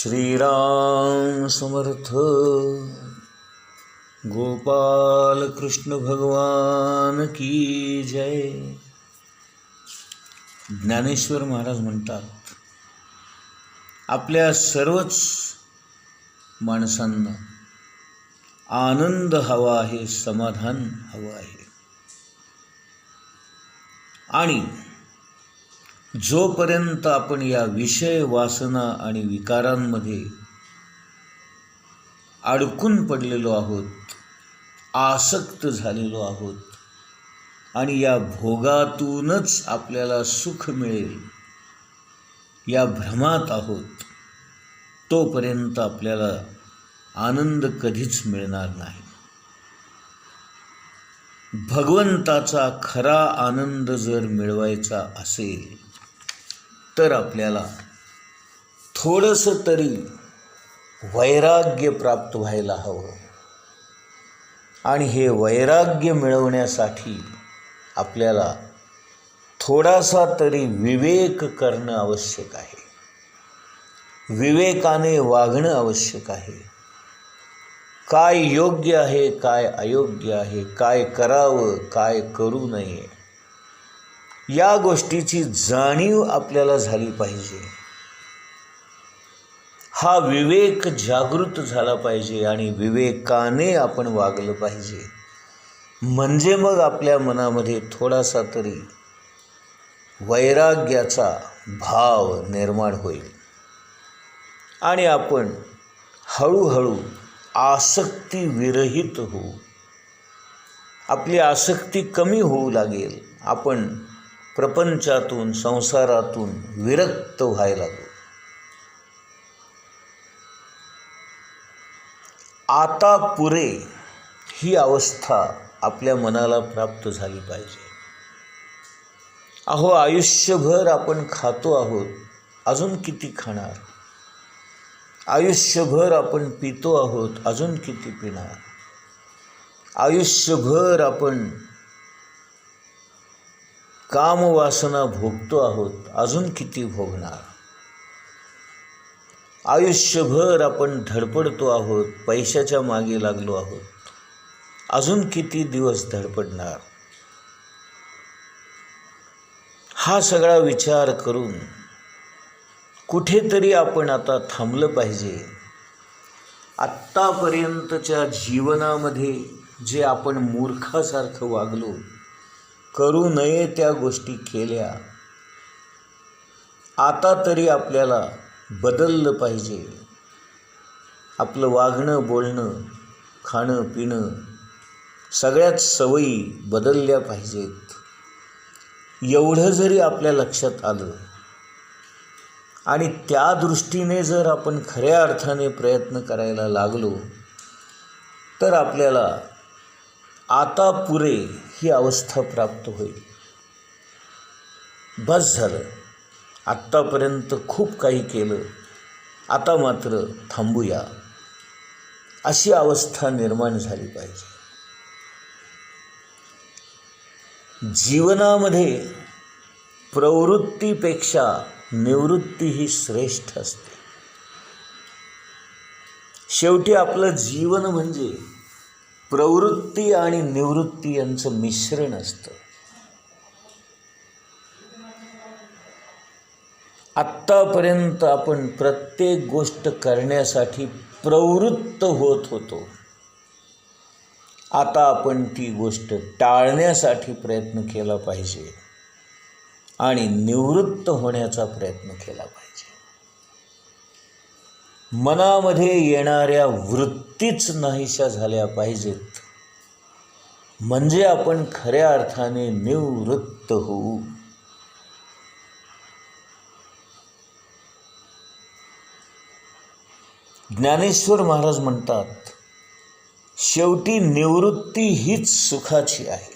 श्रीराम समर्थ. गोपाल कृष्ण भगवान की जय. ज्ञानेश्वर महाराज म्हणतात, आपल्या सर्वच माणसांना आनंद हवा आहे, समाधान हवं आहे. आणि जोपर्यंत आपण या विषय वासना आणि विकारांमध्ये अडकून पडलेलो आहोत, आसक्त झालेलो आहोत आणि या भोगातूनच आपल्याला सुख मिळेल या भ्रमात आहोत, तोपर्यंत आपल्याला आनंद कधीच मिळणार नाही. भगवंताचा खरा आनंद जर मिळवायचा असेल तर आपल्याला थोडंसं तरी वैराग्य प्राप्त व्हायला हवं. आणि हे वैराग्य मिळवण्यासाठी आपल्याला थोडासा तरी विवेक करणं आवश्यक आहे. विवेकाने वागणं आवश्यक आहे. काय योग्य आहे, काय अयोग्य आहे, काय करावं, काय करू नये, या गोष्टीची जाणीव आपल्याला झाली पाहिजे. हा विवेक जागृत झाला पाहिजे आणि विवेकाने आपण वागलं पाहिजे. म्हणजे मग आपल्या मनामध्ये थोडासा तरी वैराग्याचा भाव निर्माण होईल आणि आपण हळूहळू आसक्ती विरहित होऊ. आपली आसक्ती कमी होऊ लागेल. आपण प्रपंचातून, संसारातून विरक्त व्हायला लागू. आता पुरे ही अवस्था आपल्या मनाला प्राप्त झाली पाहिजे. अहो, आयुष्यभर आपण खातो आहोत, अजून किती खाणार? आयुष्यभर आपण पितो आहोत, अजून किती पिणार? आयुष्यभर आपण कामवासना भोगतो आहोत, अजून किती भोगणार? आयुष्यभर आपण धडपडतो आहोत, पैशाच्या मागे लागलो आहोत, अजून किती दिवस धडपडणार? हा सगळा विचार करून कुठेतरी आपण आता थांबलं पाहिजे. आत्तापर्यंतच्या जीवनामध्ये जे आपण मूर्खासारखं वागलो, करू नये त्या गोष्टी केल्या, आता तरी आपल्याला बदललं पाहिजे. आपलं वागणं, बोलणं, खाणं, पिणं, सगळ्याच सवयी बदलल्या पाहिजेत. एवढं जरी आपल्या लक्षात आलं आणि त्या दृष्टीने जर आपण खऱ्या अर्थाने प्रयत्न करायला लागलो तर आपल्याला आता पुरे ही अवस्था प्राप्त होईल. बस झालं, आत्तापर्यंत खूप काही केलं, आता मात्र थांबूया, अशी अवस्था निर्माण झाली पाहिजे. जीवनामध्ये प्रवृत्तीपेक्षा निवृत्ती ही श्रेष्ठ असते. शेवटी आपलं जीवन म्हणजे प्रवृत्ती आणि निवृत्ती यांचं मिश्रण असतं. आत्तापर्यंत आपण प्रत्येक गोष्ट करण्यासाठी प्रवृत्त होत होतो. आता आपण ती गोष्ट टाळण्यासाठी प्रयत्न केला पाहिजे आणि निवृत्त होण्याचा प्रयत्न केला पाहिजे. मनामध्ये येणाऱ्या वृत्तीच नाहीशा झाल्या पाहिजेत, म्हणजे आपण खऱ्या अर्थाने निवृत्त होऊ. ज्ञानेश्वर महाराज म्हणतात, शेवटी निवृत्ती हीच सुखाची आहे.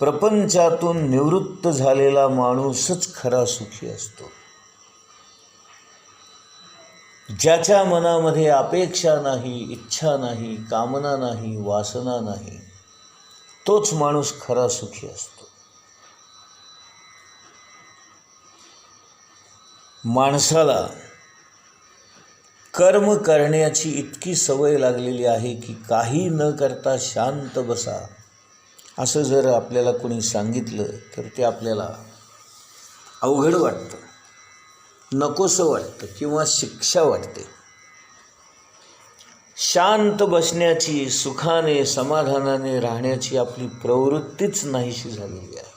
प्रपंचातून निवृत्त झालेला माणूसच खरा सुखी असतो. ज्याच्या मनामध्ये अपेक्षा नाही, इच्छा नाही, कामना नाही, वासना नाही, तोच माणूस खरा सुखी असतो. माणसाला कर्म करण्याची इतकी सवय लागलेली आहे की काही न करता शांत बसा असं जर आपल्याला कोणी सांगितलं तर ते आपल्याला अवघड वाटतं, नकोसं वाटतं किंवा शिक्षा वाटते. शांत बसण्याची, सुखाने समाधानाने राहण्याची आपली प्रवृत्तीच नाहीशी झालेली आहे.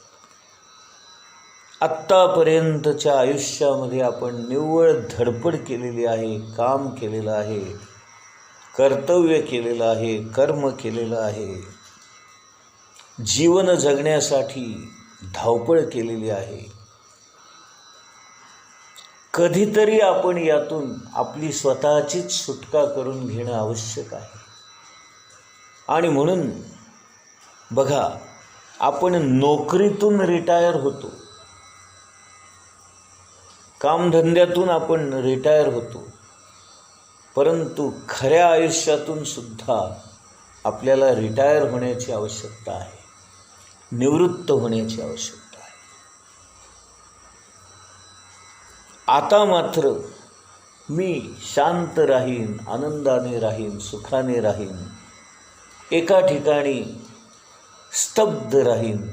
आत्तापर्यंतच्या आयुष्यामध्ये आपण निव्वळ धडपड केलेली आहे, काम केलेलं आहे, कर्तव्य केलेलं आहे, कर्म केलेलं आहे, जीवन जगण्यासाठी धावपळ केलेली आहे. कधीतरी आपण यातून आपली स्वतःचीच सुटका करून घेणं आवश्यक आहे. आणि म्हणून बघा, आपण नोकरीतून रिटायर होतो, कामधंद्यातून आपण रिटायर होतो, परंतु खऱ्या आयुष्यातून सुद्धा आपल्याला रिटायर होण्याची आवश्यकता आहे, निवृत्त होण्याची आवश्यकता आहे. आता मात्र मी शांत राहीन, आनंदाने राहीन, सुखाने राहीन, एका ठिकाणी स्तब्ध राहीन,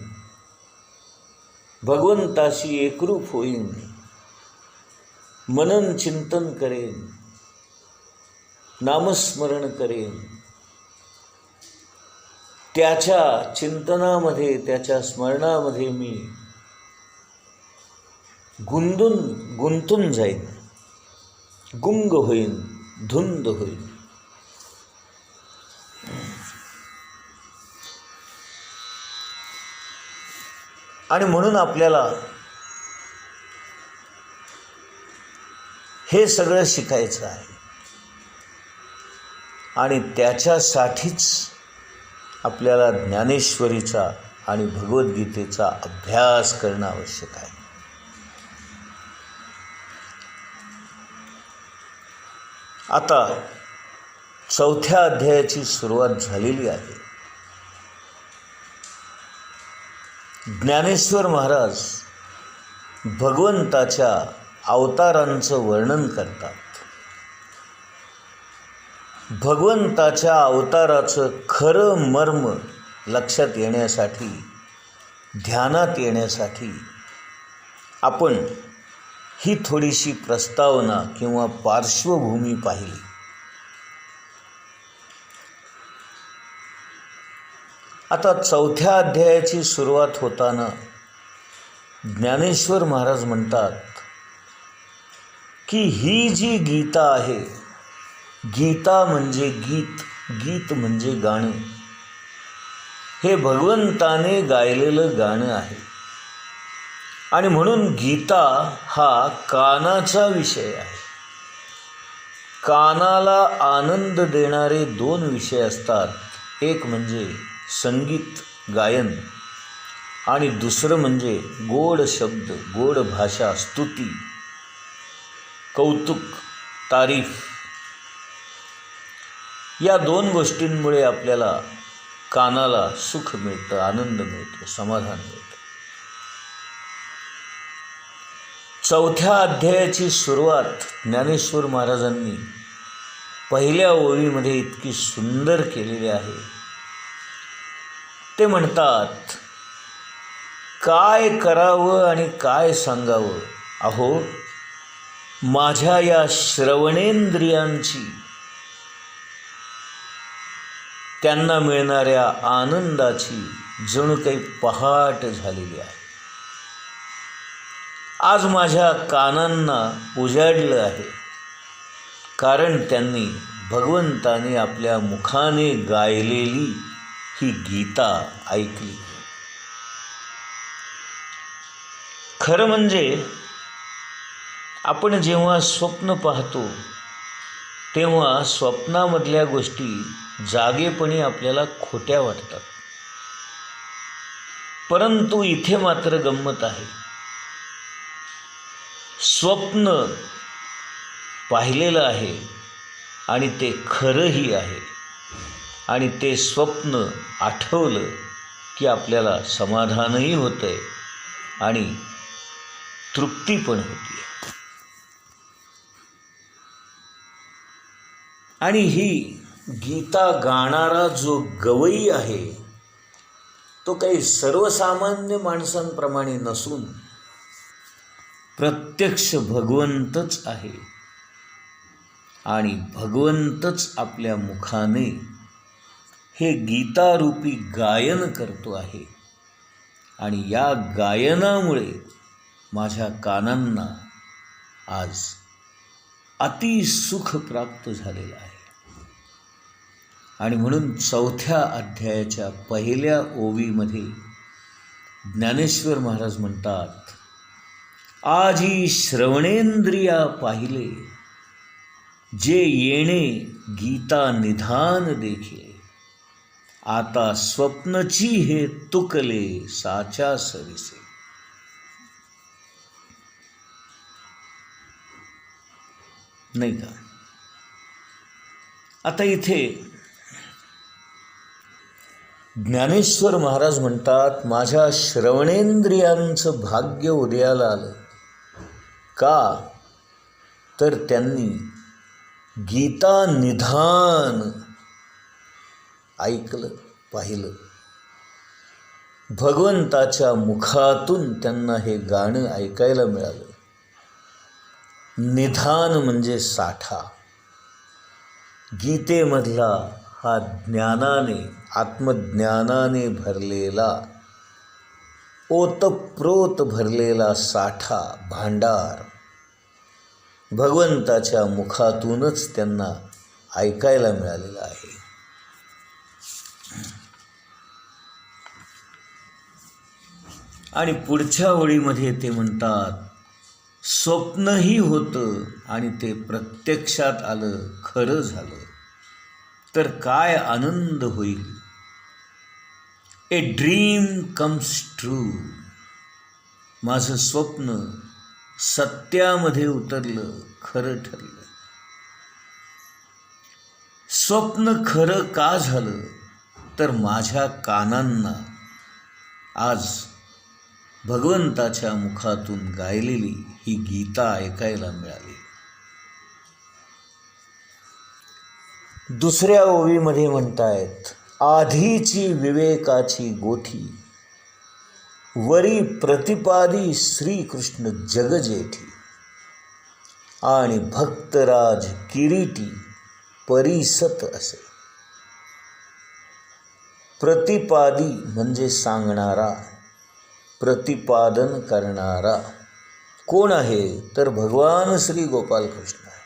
भगवंताशी एकरूप होईन, मनन चिंतन करेन, नामस्मरण करेन, त्याच्या चिंतनामध्ये, त्याच्या स्मरणामध्ये मी गुंतून जाईन, गुंग होईन, धुंद होईन. आणि म्हणून आपल्याला हे सगळं शिकायचं आहे आणि त्याच्यासाठीच आपल्याला ज्ञानेश्वरीचा आणि भगवद्गीतेचा अभ्यास करणं आवश्यक आहे. आता 4थ्या अध्यायाची सुरुवात झालेली आहे. ज्ञानेश्वर महाराज भगवंताच्या अवतारांचं वर्णन करतात. भगवंताच्या अवताराचं खरं मर्म लक्षात येण्यासाठी, ध्यानात येण्यासाठी आपण ही थोडीशी प्रस्तावना किंवा पार्श्वभूमी पाहिली. आता 4थ्या अध्यायाची सुरुवात होताना ज्ञानेश्वर महाराज म्हणतात की ही जी गीता आहे, गीता म्हणजे गीत, गीत म्हणजे गाणं, हे भगवंताने गायलेलं गाणं आहे. आणि म्हणून गीता हा कानाचा विषय आहे. कानाला आनंद देणारे 2 विषय असतात. एक म्हणजे संगीत गायन आणि दुसरं म्हणजे गोड शब्द, गोड भाषा, स्तुती, कौतुक, तारीफ. या 2 गोष्टींमुळे आपल्याला कानाला सुख मिळतं, आनंद मिळतो, समाधान मिळतं. 4थ्या अध्यायाची सुरुवात ज्ञानेश्वर महाराजांनी पहिल्या ओळीमध्ये इतकी सुंदर केलेली आहे. ते म्हणतात, काय करावं आणि काय सांगावं, अहो माझ्या या श्रवणेंद्रियांची त्यांना मिळणाऱ्या आनंदाची जणू काही पहाट झालेली आहे. आज माझ्या कानांना उजाडलं आहे, कारण त्यांनी भगवंताने आपल्या मुखाने गायलेली ही गीता ऐकली. खरं म्हणजे आपण जेव्हा स्वप्न पाहतो तेव्हा स्वप्नामधल्या गोष्टी जागेपणी आपल्याला खोट्या वाटतात. परंतु इथे मात्र गंमत आहे. स्वप्न पाहिलेलं आहे आणि ते खरंही आहे, आणि ते स्वप्न आठवलं की आपल्याला समाधानही होतंय आणि तृप्ती पण होती. आणि ही गीता गाणारा जो गवई आहे तो काही सर्वसामान्य माणसांप्रमाणे नसून प्रत्यक्ष भगवंतच आहे आणि भगवंतच आपल्या मुखाने हे गीतारूपी गायन करतो आहे आणि या गायनामुळे माझ्या कानांना आज अतिसुख प्राप्त झालेलं आहे. आणि म्हणून 4थ्या अध्यायाच्या पहिल्या ओवीमध्ये ज्ञानेश्वर महाराज म्हणतात, आजी श्रवणेंद्रिया पाहिले, जे येणे गीता निधान देखिले, आता स्वप्नची हे तुकले साच्या सरिसे. नाही का? आता इथे ज्ञानेश्वर महाराज म्हणतात, माझ्या श्रवणेंद्रियांचं भाग्य उदयाला आलं. का? तर त्यांनी गीता निधान ऐकलं, पाहिलं. भगवंताच्या मुखातून त्यांना हे गाणं ऐकायला मिळालं. निधान म्हणजे साठा. गीतेमधला हा ज्ञानाने, आत्मज्ञानाने भरलेला, ओतप्रोत भरलेला साठा, भांडार भगवंताच्या मुखातूनच त्यांना ऐकायला मिळालेला आहे. आणि पुढच्या ओळीमध्ये ते म्हणतात, स्वप्नही होतं आणि ते प्रत्यक्षात आलं, खरं झालं तर काय आनंद होईल. A dream comes true. माझं स्वप्न सत्यामध्ये उतरलं, खरं ठरलं. स्वप्न खरं का झालं तर माझ्या कानांना आज भगवंताच्या मुखातून गायलेली ही गीता ऐकायला मिळाली. दुसऱ्या ओवीमध्ये म्हणतायत, आधीची विवेकाची गोठी, वरी प्रतिपादी श्रीकृष्ण जगजेठी, आणि भक्तराज किरीटी परिसत असे. प्रतिपादी म्हणजे सांगणारा, प्रतिपादन करणारा. कोण आहे तर भगवान श्री गोपाल कृष्ण आहे.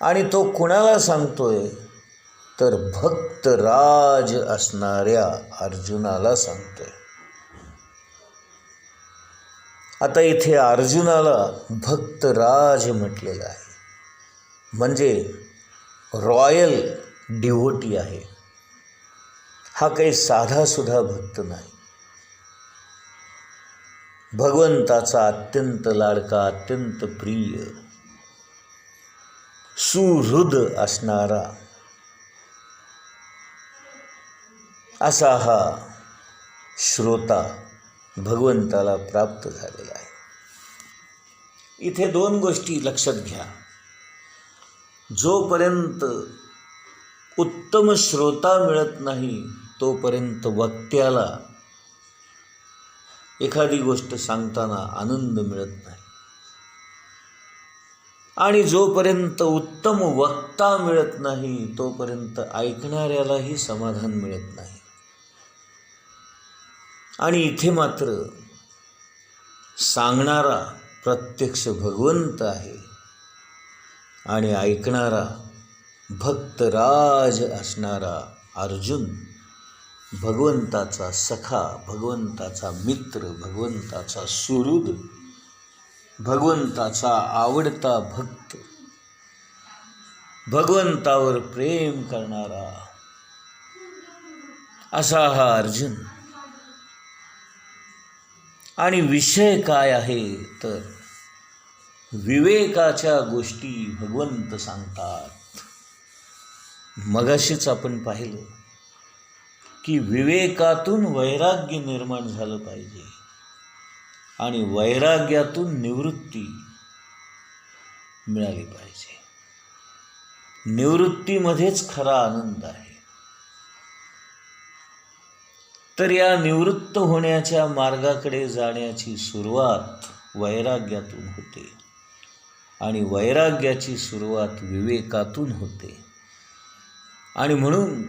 आणि तो कुणाला सांगतोय तर भक्तराज असणाऱ्या अर्जुनाला सांगतोय. आता इथे अर्जुनाला भक्तराज म्हटलेलं आहे, म्हणजे रॉयल डिव्होटी आहे. हा काही साधासुद्धा भक्त नाही. भगवंताचा अत्यंत लाडका, अत्यंत प्रिय, सुहृद असणारा असा हा श्रोता भगवंताला प्राप्त झालेला आहे. इथे 2 गोष्टी लक्षात घ्या. जोपर्यंत उत्तम श्रोता मिळत नाही तोपर्यंत वक्त्याला एखादी गोष्ट सांगताना आनंद मिळत नाही, आणि जोपर्यंत उत्तम वक्ता मिळत नाही तोपर्यंत ऐकणाऱ्यालाही समाधान मिळत नाही. आणि इथे मात्र सांगणारा प्रत्यक्ष भगवंत आहे आणि ऐकणारा भक्तराज असणारा अर्जुन, भगवंताचा सखा, भगवंताचा मित्र, भगवंताचा सुहृद, भगवंताचा आवडता भक्त, भगवंतावर प्रेम करणारा असा हा अर्जुन. आणि विषय काय आहे तर विवेकाच्या गोष्टी भगवंत सांगतात. मगाशीच आपण पाहिलं की विवेकातून वैराग्य निर्माण झालं पाहिजे आणि वैराग्यातून निवृत्ती मिळाली पाहिजे. निवृत्तीमध्येच खरा आनंद आहे. तर या निवृत्त होण्याच्या मार्गाकडे जाण्याची सुरुवात वैराग्यातून होते आणि वैराग्याची सुरुवात विवेकातून होते. आणि म्हणून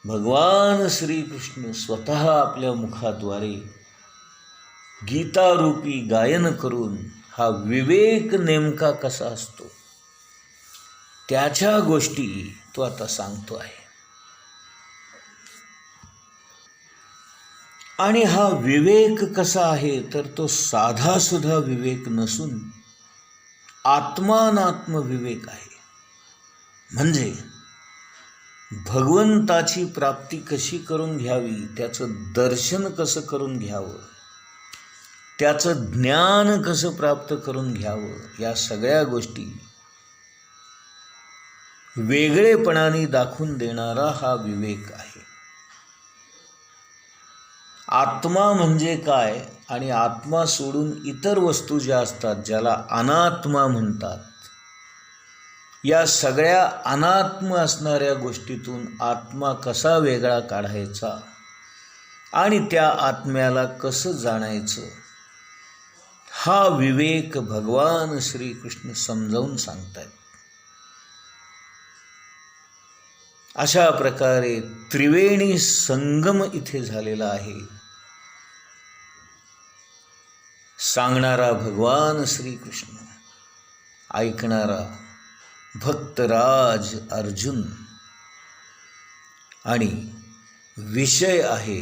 भगवान श्रीकृष्ण स्वतः आपल्या मुखाद्वारे गीतारूपी गायन करून हा विवेक नेमका कसा असतो त्याच्या गोष्टी तो आता सांगतो आहे. आणि हा विवेक कसा आहे तर तो साधा सुद्धा विवेक नसून आत्मानात्म विवेक आहे. म्हणजे भगवंताची प्राप्ती कशी करून घ्यावी, त्याचं दर्शन कसं करून घ्यावं, त्याचं ज्ञान कसं प्राप्त करून घ्यावं, या सगळ्या गोष्टी वेगळेपणाने दाखवून देणारा हा विवेक आहे. आत्मा म्हणजे काय आणि आत्मा सोडून इतर वस्तू ज्या असतात ज्याला अनात्मा म्हणतात, या सगळ्या अनात्म असणाऱ्या गोष्टीतून आत्मा कसा वेगळा काढायचा आणि त्या आत्म्याला कसं जाणायचं, हा विवेक भगवान श्रीकृष्ण समजावून सांगतात. अशा प्रकारे त्रिवेणी संगम इथे झालेला आहे. सांगणारा भगवान श्रीकृष्ण, ऐकणारा भक्तराज अर्जुन आणि विषय आहे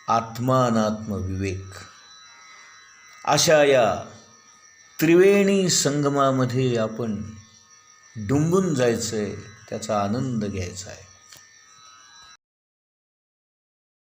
आत्मानात्म विवेक. अशा या त्रिवेणी संगमामध्ये आपण डुंबून जायचं आहे, त्याचा आनंद घ्यायचा आहे.